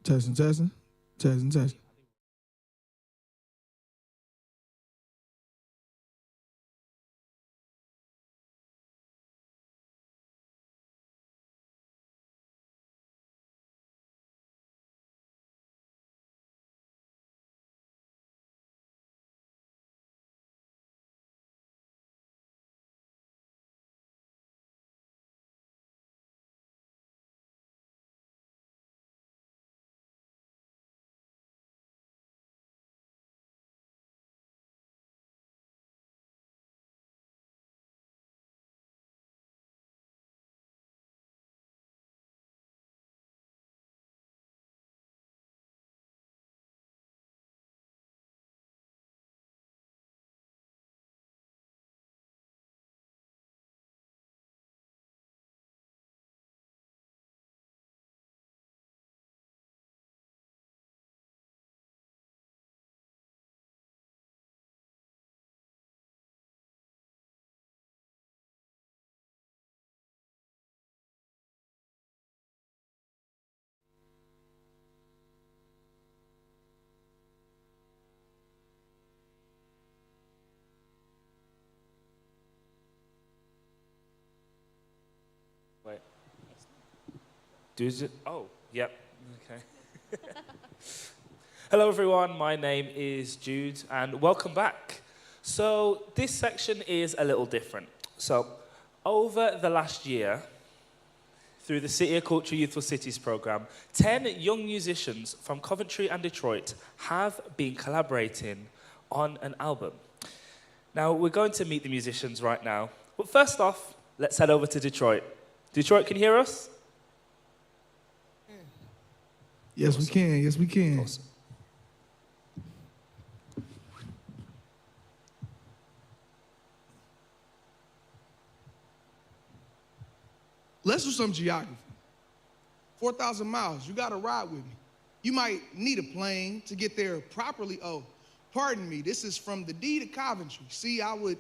Testing, testing, testing, testing. Wait. Oh, yep. Okay. Hello, everyone. My name is Jude, and welcome back. So this section is a little different. So over the last year, through the City of Culture Youthful Cities program, 10 young musicians from Coventry and Detroit have been collaborating on an album. Now, we're going to meet the musicians right now. But first off, let's head over to Detroit. Detroit, can you hear us? Yes, we can. Yes, we can. Awesome. Let's do some geography. 4,000 miles, you gotta ride with me. You might need a plane to get there properly. Oh, pardon me, this is from the D to Coventry. See, I would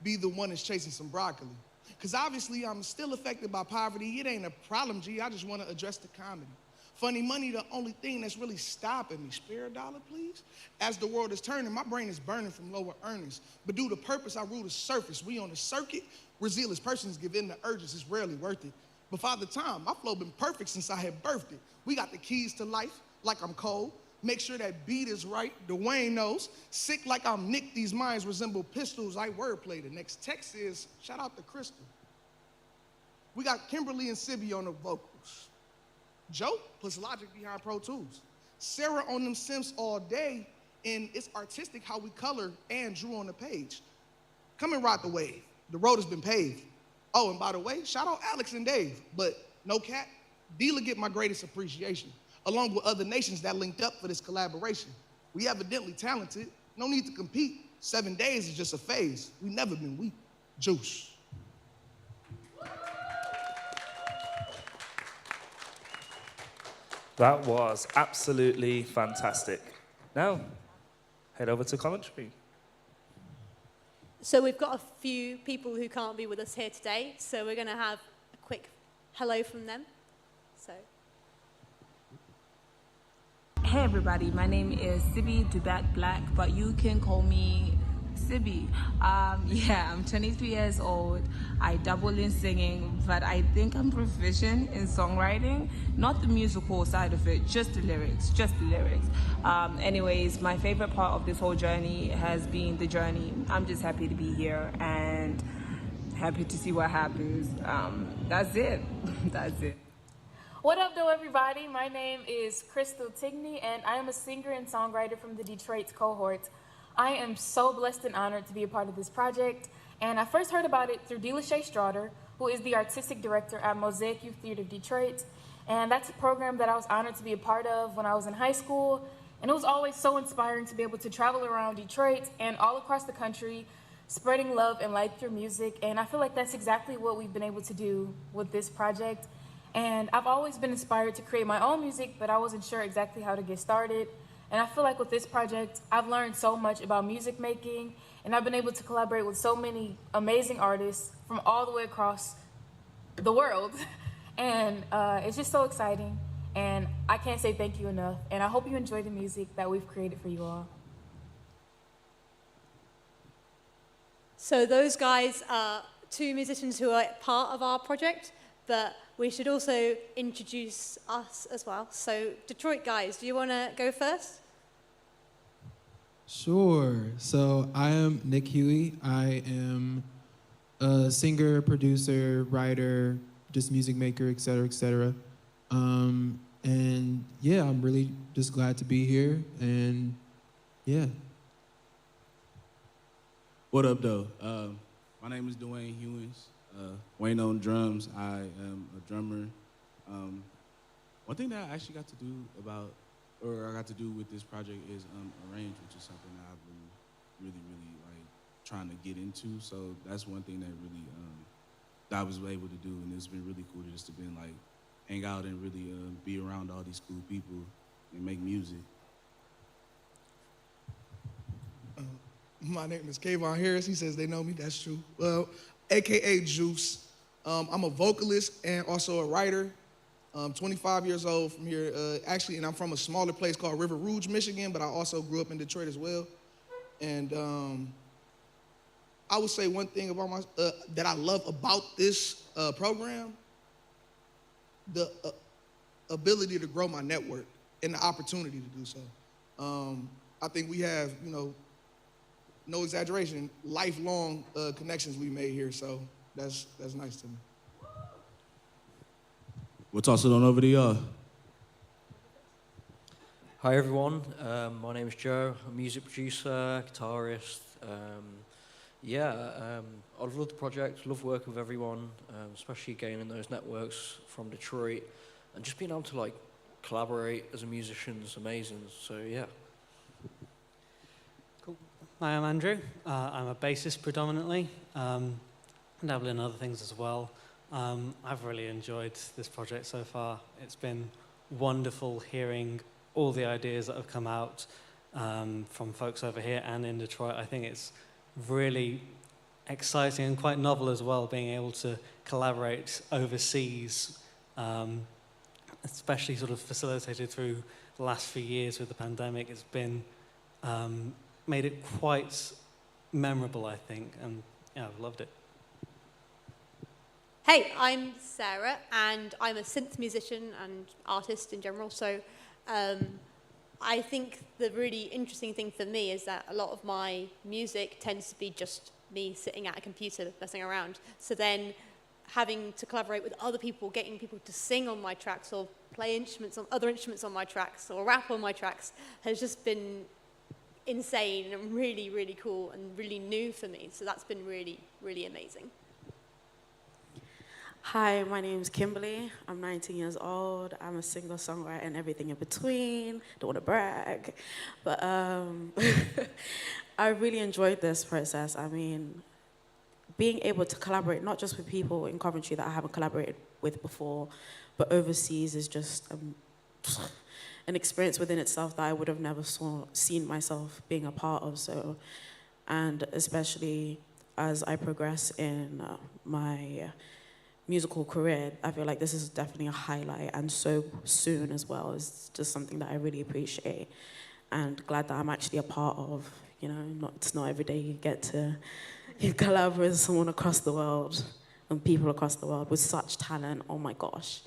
be the one that's chasing some broccoli. Because obviously I'm still affected by poverty. It ain't a problem, G, I just wanna address the comedy. Funny money, the only thing that's really stopping me. Spare a dollar, please? As the world is turning, my brain is burning from lower earnings. But due to purpose, I rule the surface. We on the circuit, where zealous persons give in to urges. It's rarely worth it. But Father Time, my flow been perfect since I had birthed it. We got the keys to life, like I'm cold. Make sure that beat is right, Dwayne knows. Sick like I'm Nick, these minds resemble pistols. I wordplay. The next text is, shout out to Crystal. We got Kimberly and Sibby on the vocals. Joe plus Logic behind Pro Tools. Sarah on them Sims all day, and it's artistic how we color and drew on the page. Come and ride the wave. The road has been paved. Oh, and by the way, shout out Alex and Dave, but no cap, Dealer get my greatest appreciation, along with other nations that linked up for this collaboration. We evidently talented, no need to compete. 7 days is just a phase. We never been weak. Juice. That was absolutely fantastic. Now, head over to Coventry. So we've got a few people who can't be with us here today, so we're going to have a quick hello from them. So. Hey everybody, my name is Sibby Dubat Black, but you can call me Sibby. Yeah, I'm 23 years old. I dabble in singing, but I think I'm proficient in songwriting. Not the musical side of it, just the lyrics, Anyways, my favorite part of this whole journey has been the journey. I'm just happy to be here and happy to see what happens. That's it. That's it. What up, though, everybody? My name is Crystal Tigney, and I am a singer and songwriter from the Detroit cohort. I am so blessed and honored to be a part of this project, and I first heard about it through Delashay Straughter, who is the artistic director at Mosaic Youth Theater of Detroit, and that's a program that I was honored to be a part of when I was in high school, and it was always so inspiring to be able to travel around Detroit and all across the country, spreading love and light through music, and I feel like that's exactly what we've been able to do with this project. And I've always been inspired to create my own music, but I wasn't sure exactly how to get started. And I feel like with this project, I've learned so much about music making, and I've been able to collaborate with so many amazing artists from all the way across the world. And it's just so exciting. And I can't say thank you enough. And I hope you enjoy the music that we've created for you all. So those guys are two musicians who are part of our project, but we should also introduce us as well. So Detroit guys, do you want to go first? Sure. So I am Nick Huey. I am a singer, producer, writer, just music maker, et cetera, et cetera. And yeah, I'm really just glad to be here. And yeah. What up, though? My name is Dwayne Hewins. Wayne on drums. I am a drummer. One thing that I actually got to do I got to do with this project is arrange, which is something that I've been really like trying to get into. So that's one thing that really that I was able to do, and it's been really cool to just been like hang out and really be around all these cool people and make music. My name is Kayvon Harris. He says they know me. That's true. Well, AKA Juice. I'm a vocalist and also a writer. 25 years old from here, actually, and I'm from a smaller place called River Rouge, Michigan, but I also grew up in Detroit as well. And I would say one thing about that I love about this program, the ability to grow my network and the opportunity to do so. I think we have, no exaggeration, lifelong connections we made here, so that's nice to me. We'll toss it on over to y'all. Hi everyone, my name is Joe. I'm a music producer, guitarist. I love the project, love working with everyone, especially gaining those networks from Detroit, and just being able to like collaborate as a musician is amazing. So yeah. Cool. Hi, I'm Andrew. I'm a bassist predominantly, dabble in other things as well. I've really enjoyed this project so far. It's been wonderful hearing all the ideas that have come out from folks over here and in Detroit. I think it's really exciting and quite novel as well, being able to collaborate overseas, especially sort of facilitated through the last few years with the pandemic. It's been made it quite memorable, I think, and yeah, I've loved it. Hey, I'm Sarah, and I'm a synth musician and artist in general. So I think the really interesting thing for me is that a lot of my music tends to be just me sitting at a computer messing around. So then having to collaborate with other people, getting people to sing on my tracks or play instruments on other instruments on my tracks or rap on my tracks has just been insane and really, really cool and really new for me. So that's been really, really amazing. Hi, my name's Kimberly. I'm 19 years old. I'm a singer-songwriter and everything in between. Don't want to brag. But I really enjoyed this process. I mean, being able to collaborate, not just with people in Coventry that I haven't collaborated with before, but overseas is just an experience within itself that I would have never seen myself being a part of. So, and especially as I progress in my musical career, I feel like this is definitely a highlight, and so soon as well. It's just something that I really appreciate and glad that I'm actually a part of. It's not every day you get to collaborate with someone across the world and people across the world with such talent. Oh my gosh.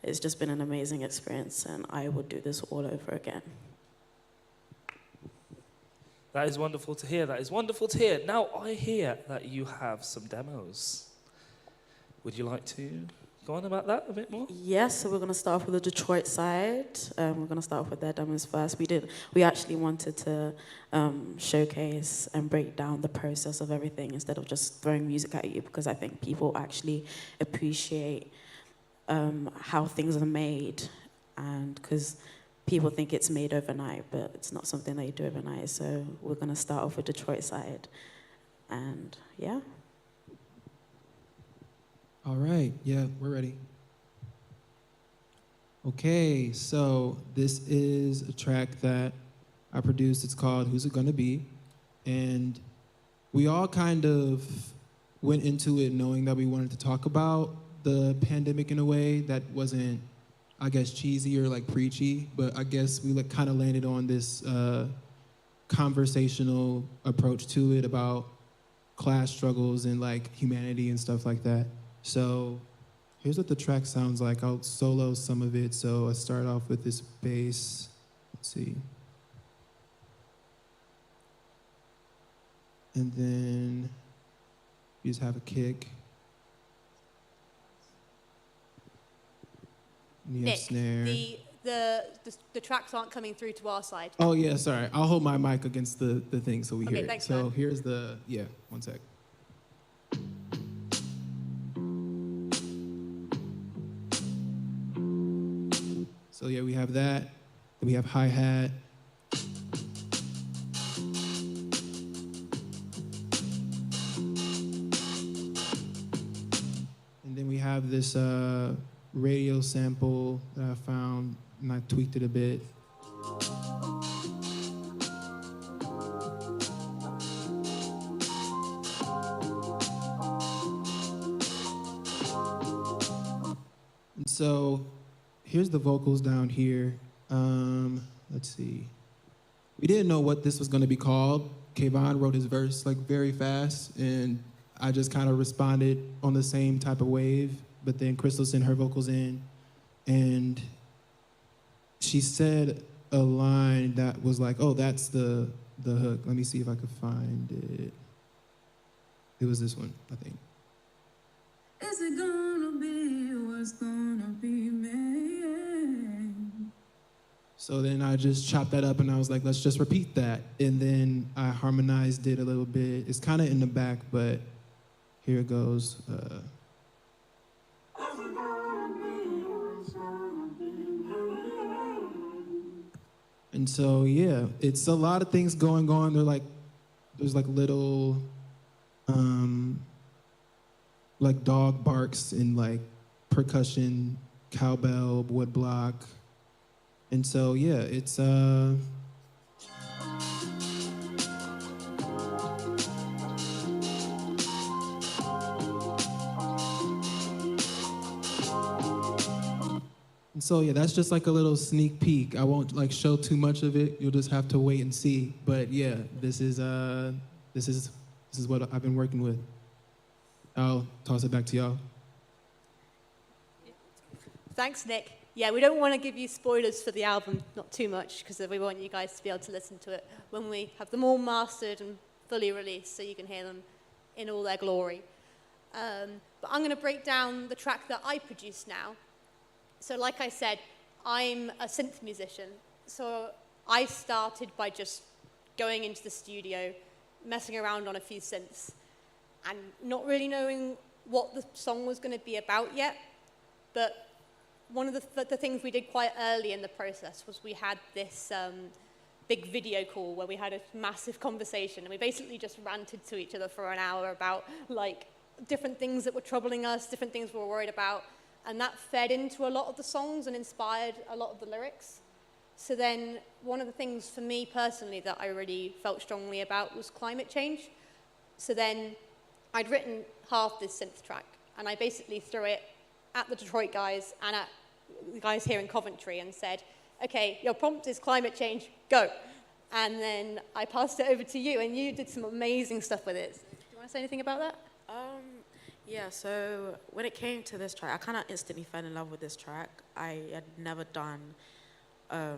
It's just been an amazing experience, and I would do this all over again. That is wonderful to hear. That is wonderful to hear. Now, I hear that you have some demos. Would you like to go on about that a bit more? Yes, so we're going to start off with the Detroit side. We're going to start off with their demos first. We actually wanted to showcase and break down the process of everything instead of just throwing music at you, because I think people actually appreciate how things are made, and because people think it's made overnight, but it's not something that you do overnight. So we're going to start off with Detroit side, and yeah. All right, yeah, we're ready. Okay, so this is a track that I produced. It's called Who's It Gonna Be? And we all kind of went into it knowing that we wanted to talk about the pandemic in a way that wasn't I guess, cheesy or like preachy, but I guess we kind of landed on this conversational approach to it about class struggles and like humanity and stuff like that. So here's what the track sounds like. I'll solo some of it. So I start off with this bass. Let's see. And then you just have a kick. And you have Nick, snare. the tracks aren't coming through to our side. Oh yeah, sorry. I'll hold my mic against the thing so we Okay, hear it. thanks, So man. here's the, yeah, one sec. So yeah, we have that. Then we have hi-hat. And then we have this radio sample that I found, and I tweaked it a bit. And so here's the vocals down here. Let's see. We didn't know what this was going to be called. Kayvon wrote his verse like very fast, and I just kind of responded on the same type of wave. But then Crystal sent her vocals in, and she said a line that was like, "Oh, that's the hook." Let me see if I could find it. It was this one, I think. Is it gonna be what's gonna be made? So then I just chopped that up and I was like, let's just repeat that. And then I harmonized it a little bit. It's kind of in the back, but here it goes. And so, yeah, it's a lot of things going on. There's like little, like dog barks and like percussion, cowbell, woodblock. And so, yeah, it's, and so, yeah, that's just like a little sneak peek. I won't like show too much of it. You'll just have to wait and see. But yeah, this is what I've been working with. I'll toss it back to y'all. Thanks, Nick. Yeah, we don't want to give you spoilers for the album, not too much, because we want you guys to be able to listen to it when we have them all mastered and fully released so you can hear them in all their glory. But I'm going to break down the track that I produced now. So like I said, I'm a synth musician. So I started by just going into the studio, messing around on a few synths, and not really knowing what the song was going to be about yet. But one of the things we did quite early in the process was we had this big video call where we had a massive conversation, and we basically just ranted to each other for an hour about like different things that were troubling us, different things we were worried about, and that fed into a lot of the songs and inspired a lot of the lyrics. So then one of the things for me personally that I really felt strongly about was climate change. So then I'd written half this synth track, and I basically threw it at the Detroit guys and at the guys here in Coventry and said, okay, your prompt is climate change, go. And then I passed it over to you, and you did some amazing stuff with it. Do you want to say anything about that? Yeah, so when it came to this track, I kind of instantly fell in love with this track. I had never done a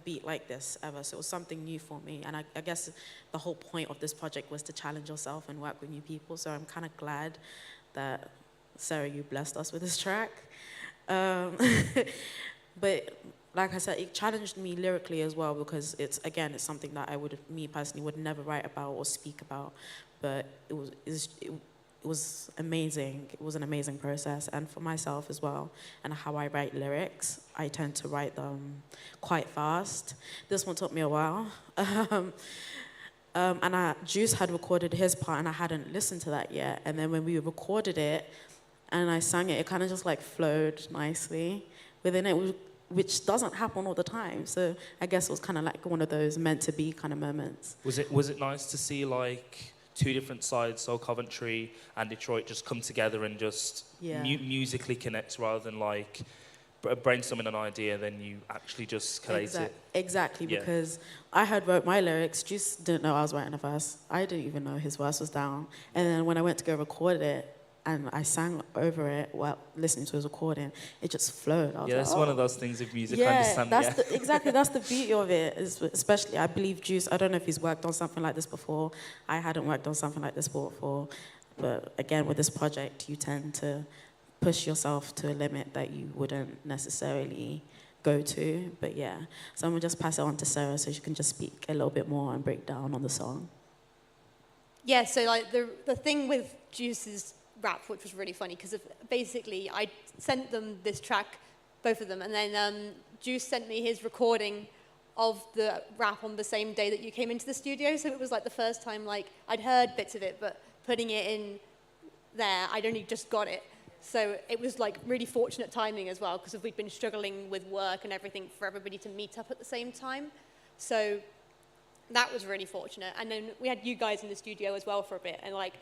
beat like this ever, so it was something new for me. And I guess the whole point of this project was to challenge yourself and work with new people, so I'm kind of glad that, Sarah, you blessed us with this track. But like I said, it challenged me lyrically as well, because it's something that me personally would never write about or speak about. But it was amazing. It was an amazing process, and for myself as well, and how I write lyrics, I tend to write them quite fast. This one took me a while. And Juice had recorded his part, and I hadn't listened to that yet. And then when we recorded it, and I sang it, it kind of just like flowed nicely within it, which doesn't happen all the time. So I guess it was kind of like one of those meant to be kind of moments. Was it nice to see like two different sides, so Coventry and Detroit, just come together and just musically connect rather than like brainstorming an idea, then you actually just collate it. Exactly, Yeah. because I had wrote my lyrics, Juice didn't know I was writing a verse. I didn't even know his verse was down. And then when I went to go record it, and I sang over it while listening to his recording, it just flowed. I was Yeah, like, it's one of those things with music, I yeah, understand. that's Yeah. exactly, that's the beauty of it. Especially, I believe Juice, I don't know if he's worked on something like this before. I hadn't worked on something like this before. But again, with this project, you tend to push yourself to a limit that you wouldn't necessarily go to. But yeah, so I'm gonna just pass it on to Sarah so she can just speak a little bit more and break down on the song. Yeah, so like the thing with Juice's rap, which was really funny, because basically I sent them this track, both of them, and then Juice sent me his recording of the rap on the same day that you came into the studio. So it was like the first time, like, I'd heard bits of it, but putting it in there, I'd only just got it. So it was like really fortunate timing as well, because we'd been struggling with work and everything for everybody to meet up at the same time. So that was really fortunate. And then we had you guys in the studio as well for a bit. And like,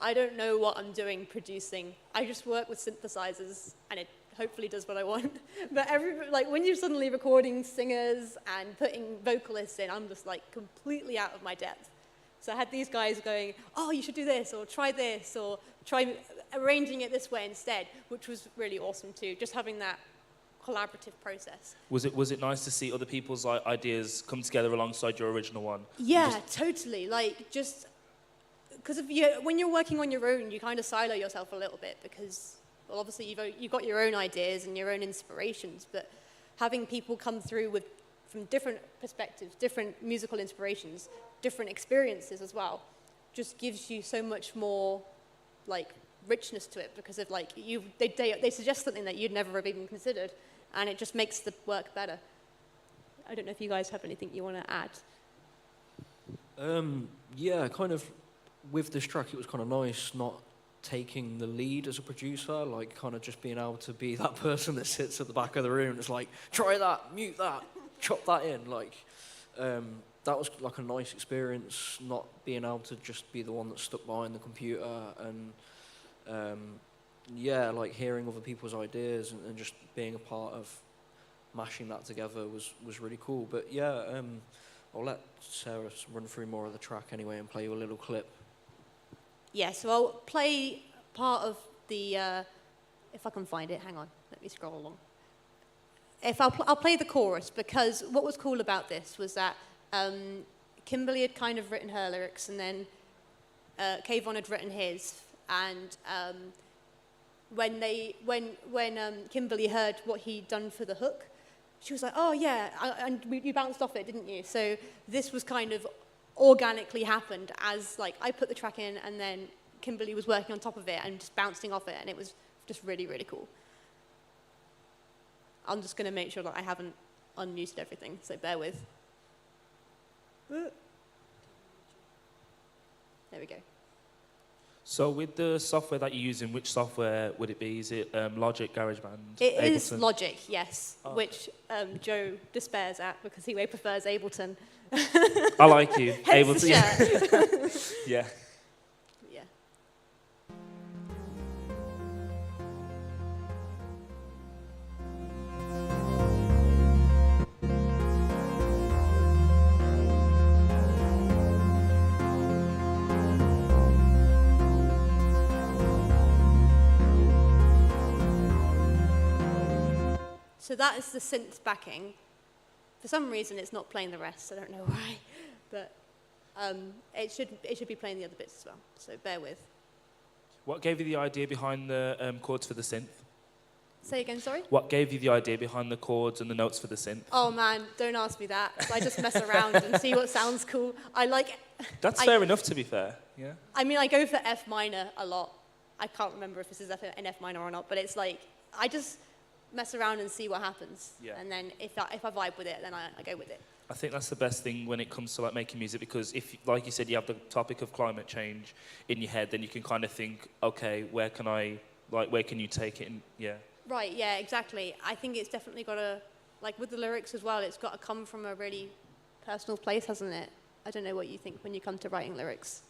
I don't know what I'm doing producing. I just work with synthesizers and it hopefully does what I want. But like when you're suddenly recording singers and putting vocalists in, I'm just like completely out of my depth. So I had these guys going, oh, you should do this, or try arranging it this way instead, which was really awesome too, just having that collaborative process. Was it nice to see other people's ideas come together alongside your original one? Yeah, totally. Like, just because when you're working on your own, you kind of silo yourself a little bit because, well, obviously you've got your own ideas and your own inspirations, but having people come through from different perspectives, different musical inspirations, different experiences as well, just gives you so much more like richness to it, because of like they suggest something that you'd never have even considered, and it just makes the work better. I don't know if you guys have anything you want to add. Yeah, kind of with this track, it was kind of nice not taking the lead as a producer, like kind of just being able to be that person that sits at the back of the room and it's like, try that, mute that, chop that in. Like, that was like a nice experience, not being able to just be the one that stuck behind the computer, and yeah, like hearing other people's ideas and just being a part of mashing that together was really cool. But yeah, I'll let Sarah run through more of the track anyway and play you a little clip. Yeah, so I'll play part of the, if I can find it, hang on, let me scroll along. I'll play the chorus, because what was cool about this was that Kimberly had kind of written her lyrics, and then Kayvon had written his, and when Kimberly heard what he'd done for the hook, she was like, oh yeah, and you bounced off it, didn't you? So this was kind of organically happened as like I put the track in and then Kimberly was working on top of it and just bouncing off it, and it was just really, really cool. I'm just going to make sure that I haven't unmuted everything, so bear with. There we go. So with the software that you're using, which software would it be? Is it Logic, GarageBand, It Ableton? is Logic, yes, Oh. which Joe despairs at because he way prefers Ableton. I like you. Hence Ableton. the shirt. Yeah. Yeah. So that is the synth backing. For some reason, it's not playing the rest. I don't know why, but it should be playing the other bits as well. So bear with. What gave you the idea behind the chords for the synth? Say again, sorry? What gave you the idea behind the chords and the notes for the synth? Oh man, don't ask me that. I just mess around and see what sounds cool. That's fair enough, to be fair. Yeah. I mean, I go for F minor a lot. I can't remember if this is an F minor or not, but it's like, I just mess around and see what happens. Yeah. And then if I vibe with it, then I go with it. I think that's the best thing when it comes to like making music, because if, like you said, you have the topic of climate change in your head, then you can kind of think, okay, where can you take it? And yeah. Right, yeah, exactly. I think it's definitely got to, like with the lyrics as well, it's got to come from a really personal place, hasn't it? I don't know what you think when you come to writing lyrics.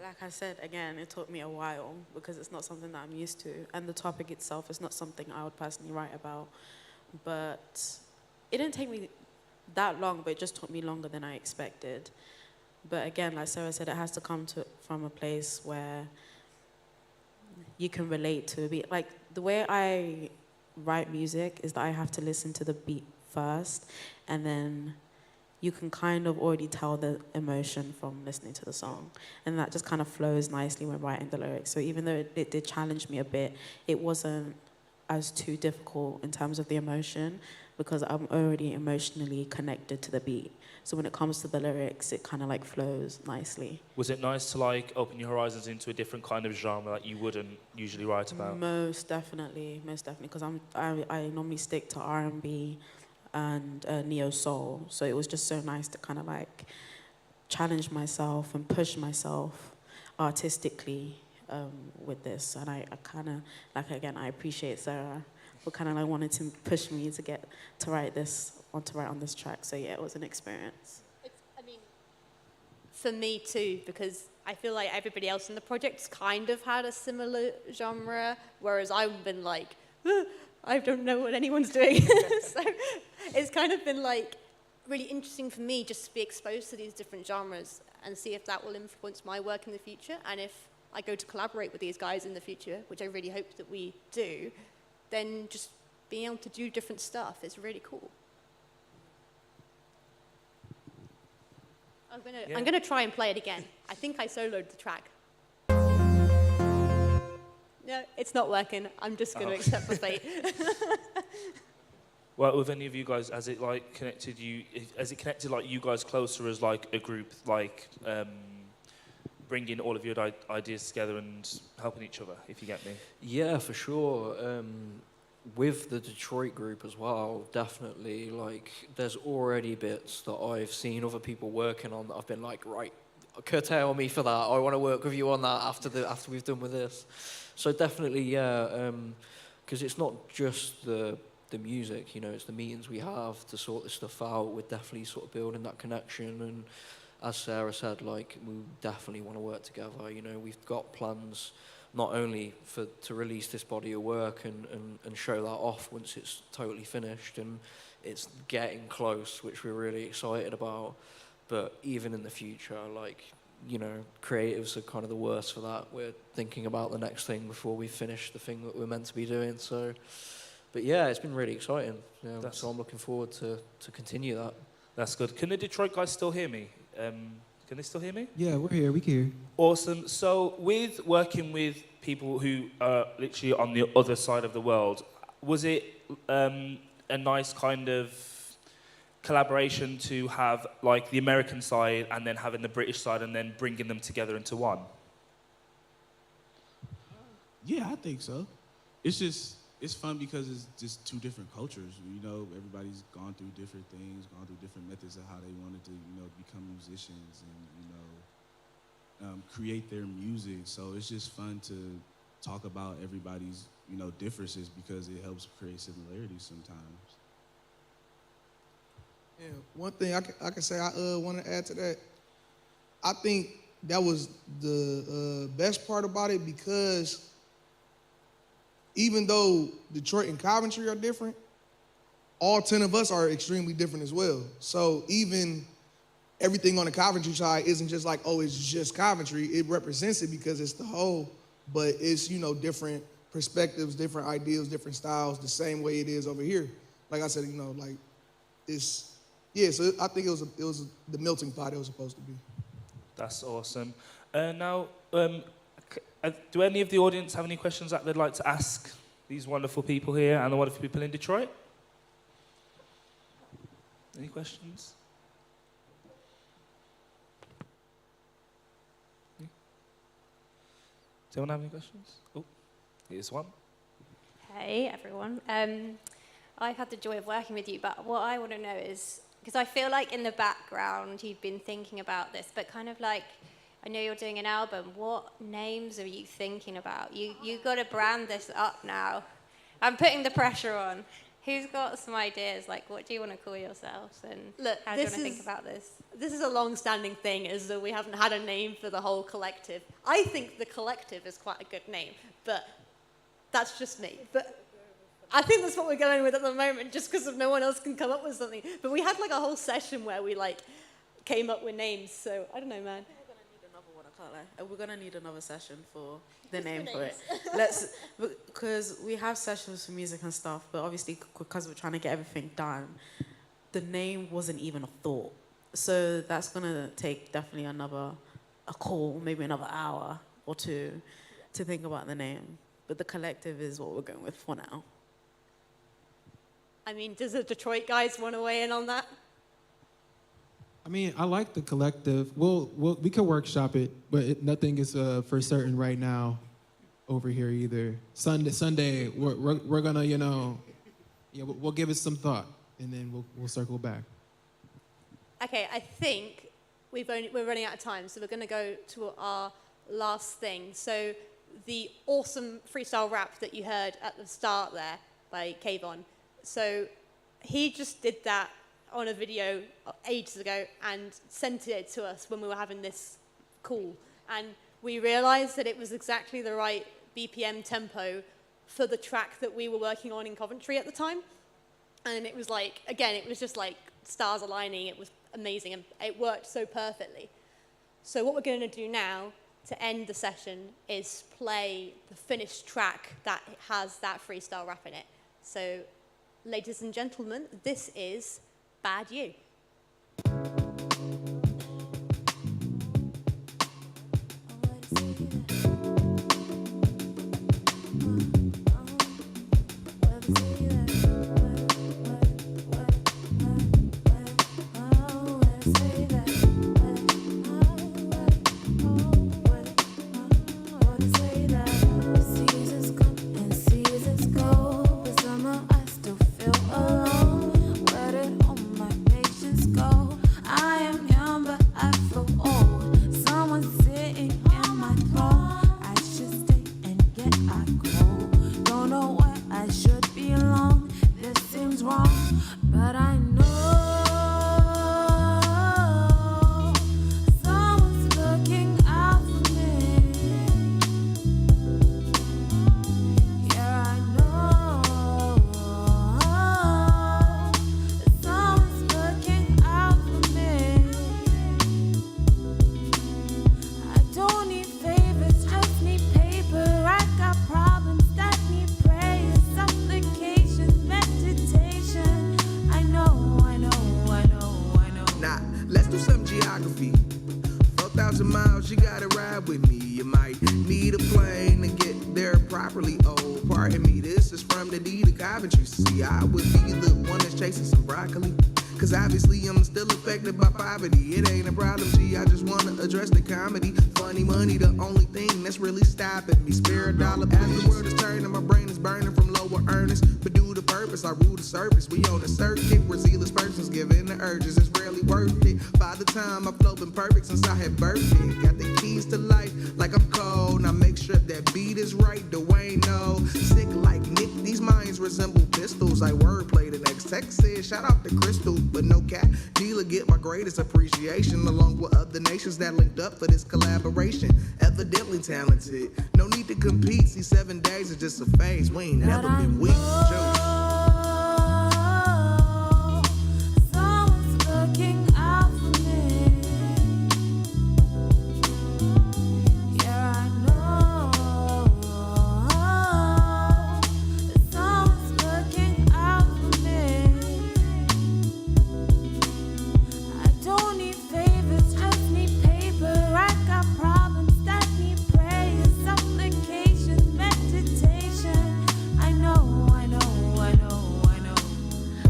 Like I said, again, it took me a while because it's not something that I'm used to. And the topic itself is not something I would personally write about. But it didn't take me that long, but it just took me longer than I expected. But again, like Sarah said, it has to come from a place where you can relate to a beat. Like, the way I write music is that I have to listen to the beat first, and then you can kind of already tell the emotion from listening to the song. And that just kind of flows nicely when writing the lyrics. So even though it did challenge me a bit, it wasn't as too difficult in terms of the emotion, because I'm already emotionally connected to the beat. So when it comes to the lyrics, it kind of like flows nicely. Was it nice to like open your horizons into a different kind of genre that you wouldn't usually write about? Most definitely, because I normally stick to R&B and neo soul. So it was just so nice to kind of like challenge myself and push myself artistically with this. And I kind of, like, again, I appreciate Sarah for kind of like wanting to push me to write on this track. So yeah, it was an experience. For me too, because I feel like everybody else in the project's kind of had a similar genre, whereas I've been like, I don't know what anyone's doing. So it's kind of been like really interesting for me just to be exposed to these different genres and see if that will influence my work in the future. And if I go to collaborate with these guys in the future, which I really hope that we do, then just being able to do different stuff is really cool. I'm gonna try and play it again. I think I soloed the track. No, it's not working. I'm just gonna accept my fate. Well, with any of you guys, has it like connected you? Has it connected like you guys closer as like a group, like bringing all of your ideas together and helping each other? If you get me. Yeah, for sure. With the Detroit group as well, definitely, like, there's already bits that I've seen other people working on that I've been like, right, curtail me for that. I want to work with you on that after we've done with this. So definitely, yeah, because it's not just the music, you know, it's the meetings we have to sort this stuff out. We're definitely sort of building that connection, and as Sarah said, like, we definitely want to work together. You know, we've got plans not only to release this body of work and show that off once it's totally finished, and it's getting close, which we're really excited about, but even in the future, like, you know, creatives are kind of the worst for that. We're thinking about the next thing before we finish the thing that we're meant to be doing. So, but yeah, it's been really exciting. So I'm looking forward to continue that. That's good. Can the Detroit guys still hear me? Can they still hear me? Yeah, we're here. We can hear. Awesome. So with working with people who are literally on the other side of the world, was it a nice kind of collaboration to have like the American side and then having the British side and then bringing them together into one? Yeah, I think so. It's fun because it's just two different cultures. You know, everybody's gone through different things, gone through different methods of how they wanted to, you know, become musicians and, you know, create their music. So it's just fun to talk about everybody's, you know, differences because it helps create similarities sometimes. Yeah, one thing I can say I want to add to that, I think that was the best part about it, because even though Detroit and Coventry are different, all 10 of us are extremely different as well. So even everything on the Coventry side isn't just like, oh, it's just Coventry. It represents it because it's the whole, but it's, you know, different perspectives, different ideals, different styles, the same way it is over here. Like I said, you know, like it's, yeah, so I think it was the melting pot it was supposed to be. That's awesome. Now, do any of the audience have any questions that they'd like to ask these wonderful people here and the wonderful people in Detroit? Any questions? Yeah. Does anyone have any questions? Oh, here's one. Hey, everyone. I've had the joy of working with you, but what I want to know is, because I feel like in the background you've been thinking about this, but kind of like, I know you're doing an album. What names are you thinking about? You got to brand this up now. I'm putting the pressure on. Who's got some ideas? Like, what do you want to call yourselves? And Look, how do you want to think about this? This is a long-standing thing, is that we haven't had a name for the whole collective. I think the collective is quite a good name, but that's just me. But I think that's what we're going with at the moment, just because no one else can come up with something. But we had like a whole session where we like came up with names. So I don't know, man. We're gonna need another one. I can't lie. We're gonna need another session for the name for it. Because we have sessions for music and stuff, but obviously because we're trying to get everything done, the name wasn't even a thought. So that's gonna take definitely a call, maybe another hour or two, to think about the name. But the collective is what we're going with for now. I mean, does the Detroit guys want to weigh in on that? I mean, I like the collective. We could workshop it, but nothing is for certain right now over here either. Sunday, we're gonna, we'll give it some thought, and then we'll circle back. Okay, I think we're running out of time, so we're going to go to our last thing. So the awesome freestyle rap that you heard at the start there by Kayvon. So he just did that on a video ages ago and sent it to us when we were having this call. And we realized that it was exactly the right BPM tempo for the track that we were working on in Coventry at the time. And it was like, again, it was just like stars aligning. It was amazing, and it worked so perfectly. So what we're going to do now to end the session is play the finished track that has that freestyle rap in it. So, ladies and gentlemen, this is Bad You. Coventry. See, I would be the one that's chasing some broccoli. Cause obviously I'm still affected by poverty. It ain't a problem, G, I just wanna address the comedy. Funny money, the only thing that's really stopping me. Spare a dollar, as the world is turning, my brain is burning from lower earnings. But due to purpose, I rule the surface. We on a circuit where zealous persons giving the urges. It's rarely worth it. By the time I've flow been perfect since I had birthed it. Got the keys to life like I'm cold. Now make sure that beat is right, Dwayne, no. Sick like Nick, these minds resemble pistols. Like wordplay, the next text says, shout out to Crystal. But no cap, dealer get my greatest appreciation along with other nations that linked up for this collaboration. Evidently talented, no need to compete. See, 7 days is just a phase. We ain't never been weak. Someone's looking out for me. Yeah, I know. Someone's looking out for me. I don't need favors, just need paper. I got problems that need prayer, supplication, meditation. I know.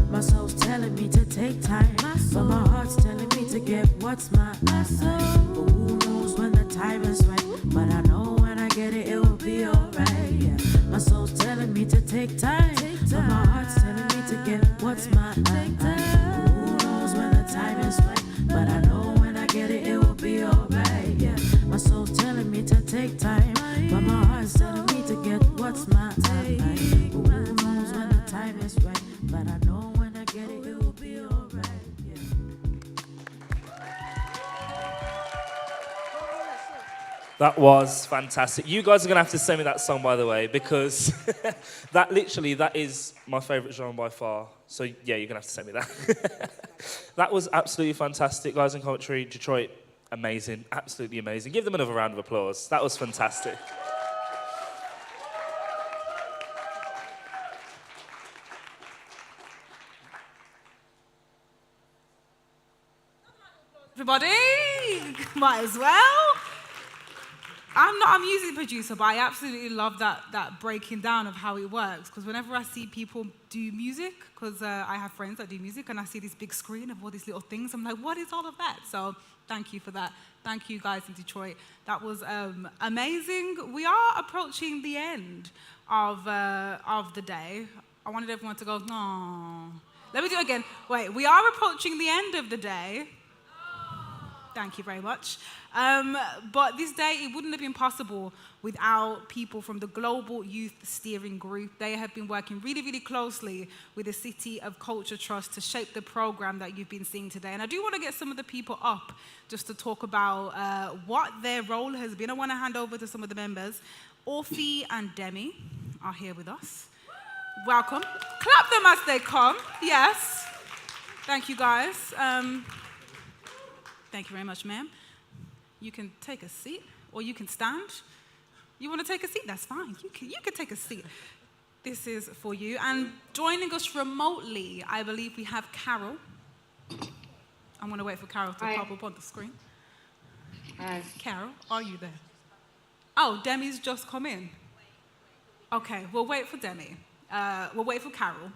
My soul's telling me to take time, but my heart's telling me to get what's mine. But who knows when the time is right? But I know when I get it, it will be alright. Yeah. My soul's telling me to take time, but my heart's telling me to get what's mine. Who knows when the time is right? But I know when I get it, it will be alright. Yeah. My soul's telling me to take time, but my heart's telling me to get what's mine. Who knows when the time is right? That was fantastic. You guys are going to have to send me that song, by the way, because that is my favourite genre by far. So, yeah, you're going to have to send me that. That was absolutely fantastic. Guys in Coventry, Detroit, amazing, absolutely amazing. Give them another round of applause. That was fantastic. Everybody, might as well. I'm not a music producer, but I absolutely love that breaking down of how it works. Because whenever I see people do music, because I have friends that do music, and I see this big screen of all these little things, I'm like, what is all of that? So thank you for that. Thank you guys in Detroit. That was amazing. We are approaching the end of the day. I wanted everyone to go, no. Let me do it again. Wait, we are approaching the end of the day. Thank you very much. But this day, it wouldn't have been possible without people from the Global Youth Steering Group. They have been working really, really closely with the City of Culture Trust to shape the program that you've been seeing today. And I do want to get some of the people up just to talk about what their role has been. I want to hand over to some of the members. Orphe and Demi are here with us. Welcome. Clap them as they come. Yes. Thank you, guys. Thank you very much, ma'am. You can take a seat, or you can stand. You want to take a seat? That's fine. You can take a seat. This is for you. And joining us remotely, I believe we have Carol. I'm going to wait for Carol to pop up on the screen. Hi. Carol, are you there? Oh, Demi's just come in. Okay, we'll wait for Demi. We'll wait for Carol.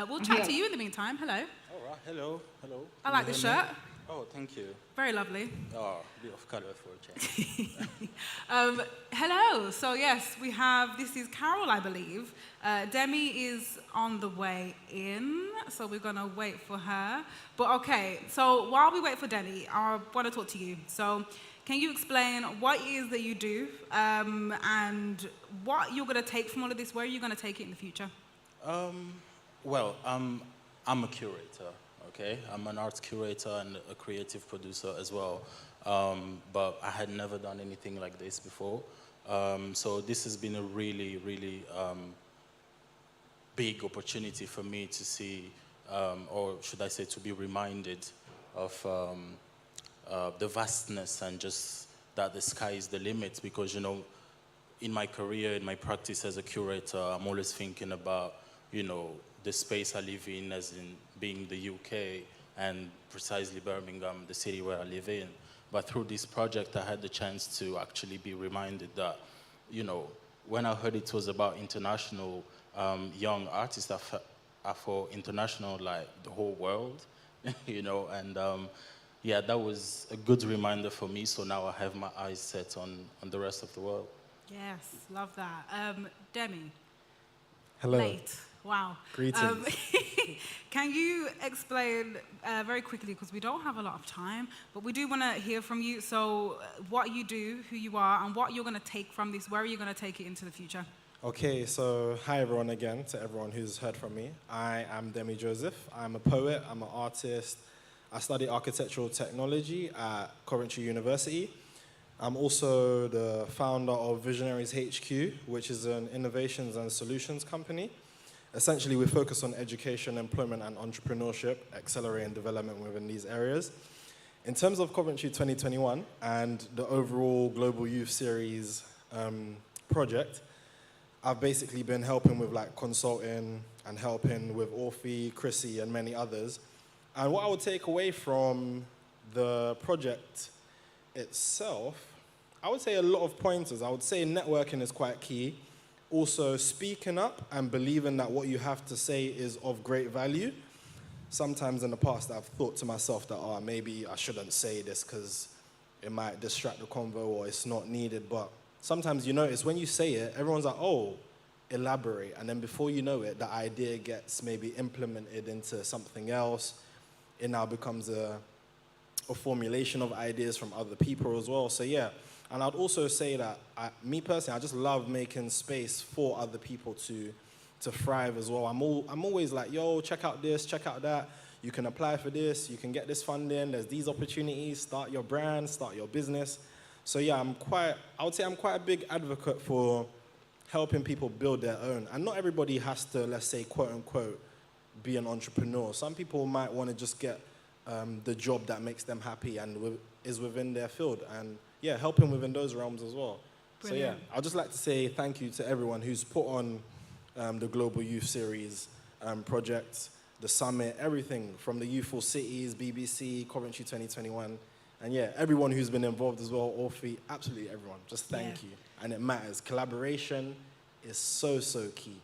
We'll chat to you in the meantime. Hello. All right. Hello. Hello. I like the shirt. Oh, thank you. Very lovely. Oh, a bit of color for a change. Hello. So yes, we have, this is Carol, I believe. Demi is on the way in, so we're going to wait for her. But okay, so while we wait for Demi, I want to talk to you. So can you explain what it is that you do and what you're going to take from all of this? Where are you going to take it in the future? Well, I'm a curator. Okay, I'm an arts curator and a creative producer as well, but I had never done anything like this before. So this has been a really, really big opportunity for me to see, or should I say, to be reminded of the vastness and just that the sky is the limit. Because, you know, in my career, in my practice as a curator, I'm always thinking about, you know, the space I live in, as in being the UK and precisely Birmingham, the city where I live in. But through this project, I had the chance to actually be reminded that, you know, when I heard it was about international young artists, I thought international, like the whole world, you know, and yeah, that was a good reminder for me. So now I have my eyes set on the rest of the world. Yes, love that. Demi. Hello. Late. Wow. Greetings. Can you explain very quickly, because we don't have a lot of time, but we do want to hear from you. So what you do, who you are, and what you're going to take from this, where are you going to take it into the future? Okay, so hi everyone again, to everyone who's heard from me. I am Demi Joseph. I'm a poet, I'm an artist. I study architectural technology at Coventry University. I'm also the founder of Visionaries HQ, which is an innovations and solutions company. Essentially, we focus on education, employment, and entrepreneurship, accelerating development within these areas. In terms of Coventry 2021 and the overall Global Youth Series project, I've basically been helping with like consulting and helping with Orphe, Chrissy, and many others. And what I would take away from the project itself, I would say a lot of pointers. I would say networking is quite key. Also, speaking up and believing that what you have to say is of great value. Sometimes in the past, I've thought to myself that, oh, maybe I shouldn't say this because it might distract the convo or it's not needed. But sometimes you notice when you say it, everyone's like, oh, elaborate. And then before you know it, the idea gets maybe implemented into something else. It now becomes a formulation of ideas from other people as well. So yeah. And I'd also say that, me personally, I just love making space for other people to thrive as well. I'm always like, yo, check out this, check out that. You can apply for this, you can get this funding, there's these opportunities, start your brand, start your business. So yeah, I would say I'm quite a big advocate for helping people build their own. And not everybody has to, let's say, quote unquote, be an entrepreneur. Some people might want to just get the job that makes them happy and is within their field. And yeah, helping within those realms as well. Brilliant. So yeah, I'd just like to say thank you to everyone who's put on the Global Youth Series project, the summit, everything from the Youthful Cities, BBC, Coventry 2021. And yeah, everyone who's been involved as well, Orphe, absolutely everyone. Just thank you. And it matters. Collaboration is so, so key.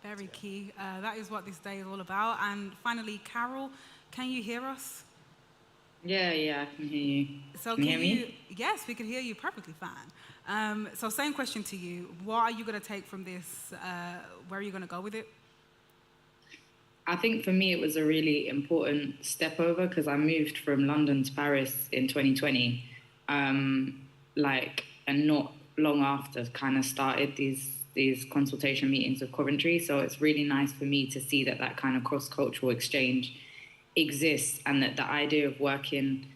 Very key. That is what this day is all about. And finally, Carol, can you hear us? Yeah, I can hear you. So can you hear me? Yes, we can hear you perfectly fine. So same question to you. What are you going to take from this? Where are you going to go with it? I think for me it was a really important step over because I moved from London to Paris in 2020, and not long after kind of started these consultation meetings with Coventry. So it's really nice for me to see that kind of cross-cultural exchange exists, and that the idea of working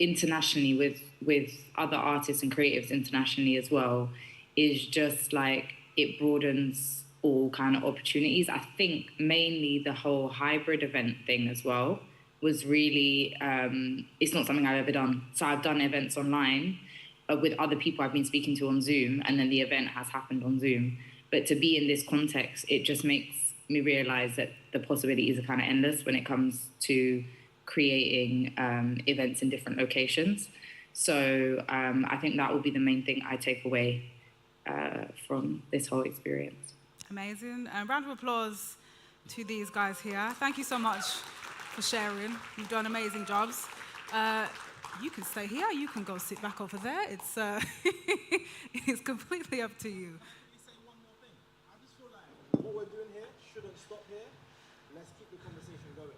internationally with other artists and creatives internationally as well is just like, it broadens all kind of opportunities. I think mainly the whole hybrid event thing as well was really, it's not something I've ever done. So I've done events online with other people I've been speaking to on Zoom, and then the event has happened on Zoom. But to be in this context, it just makes me realize that the possibilities are kind of endless when it comes to creating events in different locations. So I think that will be the main thing I take away from this whole experience. Amazing. Round of applause to these guys here. Thank you so much for sharing. You've done amazing jobs. You can stay here. You can go sit back over there. It's it's completely up to you. What we're doing here shouldn't stop here. Let's keep the conversation going.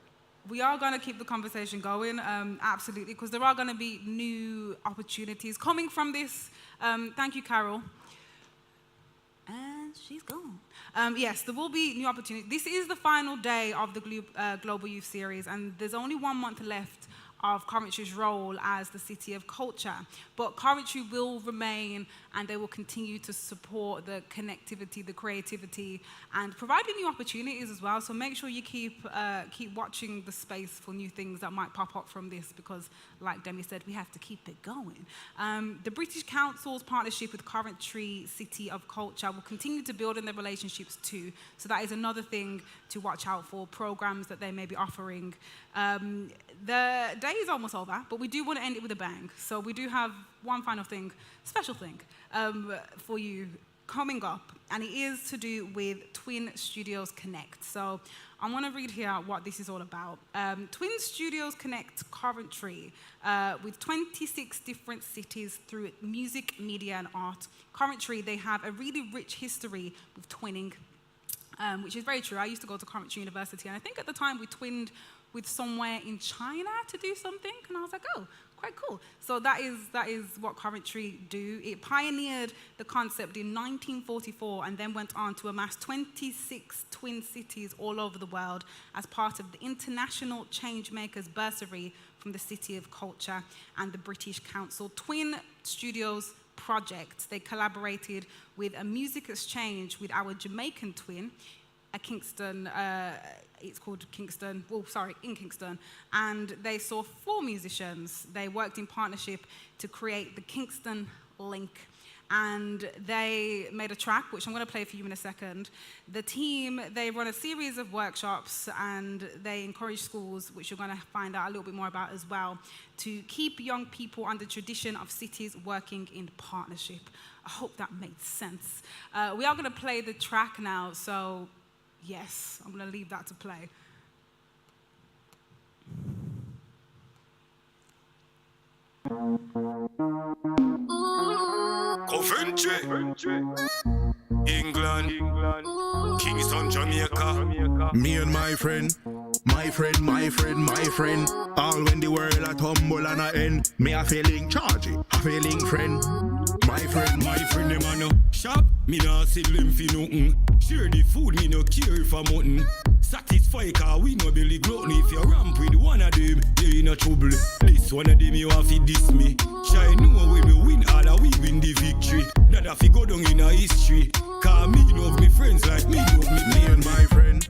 We are going to keep the conversation going, absolutely, because there are going to be new opportunities coming from this. Thank you, Carol. And she's gone. Yes, there will be new opportunities. This is the final day of the Global Youth Series, and there's only 1 month left of Coventry's role as the city of culture. But Coventry will remain, and they will continue to support the connectivity, the creativity, and providing new opportunities as well. So make sure you keep watching the space for new things that might pop up from this, because like Demi said, we have to keep it going. The British Council's partnership with Coventry City of Culture will continue to build in their relationships too. So that is another thing to watch out for, programs that they may be offering. The day is almost over, but we do want to end it with a bang. So we do have one final thing, special thing, for you coming up, and it is to do with Twin Studios Connect. So I want to read here what this is all about. Twin Studios Connect Coventry with 26 different cities through music, media, and art. Coventry, they have a really rich history with twinning, which is very true. I used to go to Coventry University, and I think at the time we twinned with somewhere in China to do something, and I was like, oh, quite cool. So that is what Coventry do. It pioneered the concept in 1944 and then went on to amass 26 twin cities all over the world as part of the International Changemakers Bursary from the City of Culture and the British Council. Twin Studios Project, they collaborated with a music exchange with our Jamaican twin, Kingston, it's called Kingston, in Kingston, and they saw 4 musicians. They worked in partnership to create the Kingston Link, and they made a track, which I'm going to play for you in a second. The team, they run a series of workshops, and they encourage schools, which you're going to find out a little bit more about as well, to keep young people on the tradition of cities working in partnership. I hope that made sense. We are going to play the track now, so yes, I'm going to leave that to play. Coventry, England, Kingston, Jamaica. Me and my friend, all when the world a tumble and a end. Me a feeling chargy, a feeling friend. My friend, them a no shop. Me nah sell them fi nothing. Share the food, me no care if I'm mutton. Satisfy, cause we no belly gluttony. If you ramp with one of them, you in a trouble. This one of them, you have to diss me. Shine know when we win, all we win the victory. That have to go down in our history. Cause me love me friends like me love me. Me and my friend,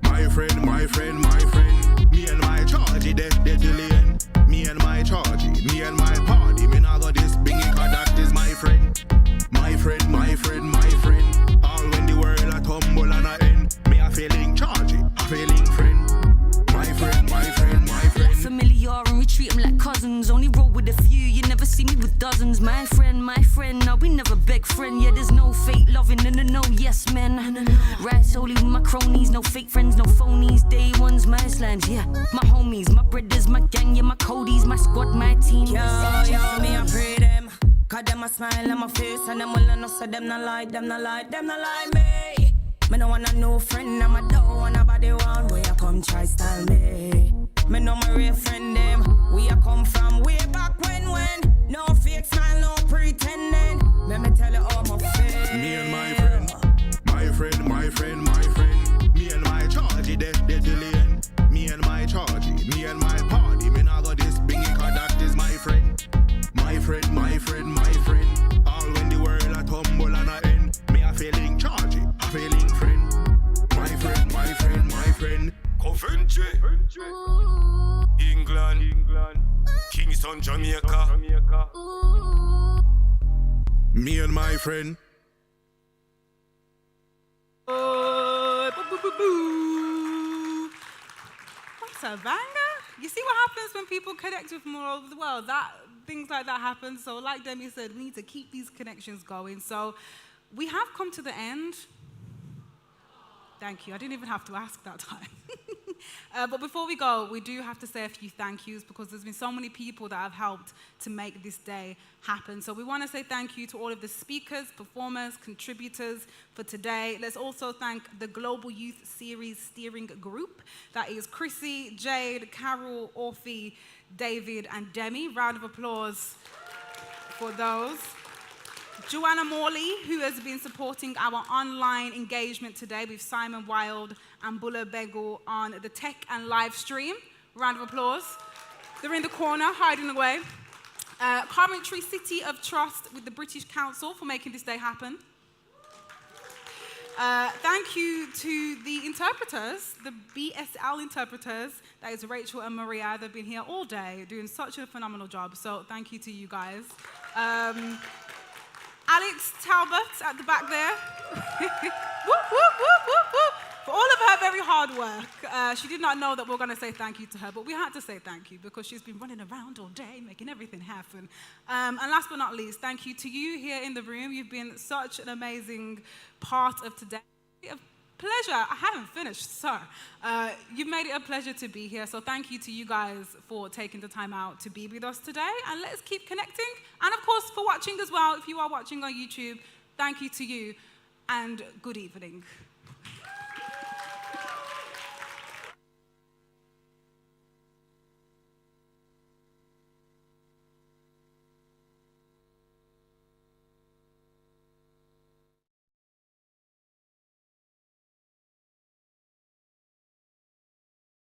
my friend, my friend, my friend. Me and my charge, dead till the end. Me and my charge, me and my party. Me nah got this bingy, cause that is my friend. My friend, my friend, my friend. All when the world a tumble and a end. Me a feeling charge, a feeling friend. My friend, my friend, my friend. Familiar and we treat them like cousins. Only roll with a few, you never see me with dozens. My friend, now we never beg friend. Yeah, there's no fake loving, no, yes men. Right solely with my cronies, no fake friends, no phonies. Day ones, my slimes, yeah. My homies, my brothers, my gang, yeah, my codies, my squad, my team. Yo, me I pray them. Cause them a smile on my face and them all I know so them not like, them not like, them not like me. Me no want a new friend, I'm a don't want nobody one. Where you come try style me. Me know my real friend them. We a come from way back when. No fake smile, no pretending. Let me tell you all my friends. Me and my friend, my friend, my friend, my friend. Me and my charge, dead till the end. Me and my charge, me and my party. Me nah got this bingy, cause that is my friend. My friend, my friend, my friend. All when the world a tumble and a end. Me a feeling charge, a feeling friend. My friend, my friend, my friend. Coventry, England, Kingston, Jamaica. Me and my friend. What's a banger? You see what happens when people connect with more over the world? Things like that happen. So like Demi said, we need to keep these connections going. So we have come to the end. Thank you. I didn't even have to ask that time. But before we go, we do have to say a few thank yous because there's been so many people that have helped to make this day happen. So we want to say thank you to all of the speakers, performers, contributors for today. Let's also thank the Global Youth Series Steering Group. That is Chrissy, Jade, Carol, Orphe, David, and Demi. Round of applause for those. Joanna Morley, who has been supporting our online engagement today with Simon Wilde and Bulla Begul on the tech and live stream. Round of applause. They're in the corner, hiding away. Coventry City of Trust with the British Council for making this day happen. Thank you to the interpreters, the BSL interpreters. That is Rachel and Maria. They've been here all day doing such a phenomenal job. So thank you to you guys. Alex Talbot at the back there. Whoop, whoop, whoop, whoop, whoop. For all of her very hard work. She did not know that we were going to say thank you to her, but we had to say thank you because she's been running around all day making everything happen. And last but not least, thank you to you here in the room. You've been such an amazing part of today. A pleasure. I haven't finished, sir. You've made it a pleasure to be here, so thank you to you guys for taking the time out to be with us today, and let's keep connecting. And of course, for watching as well, if you are watching on YouTube, thank you to you, and good evening.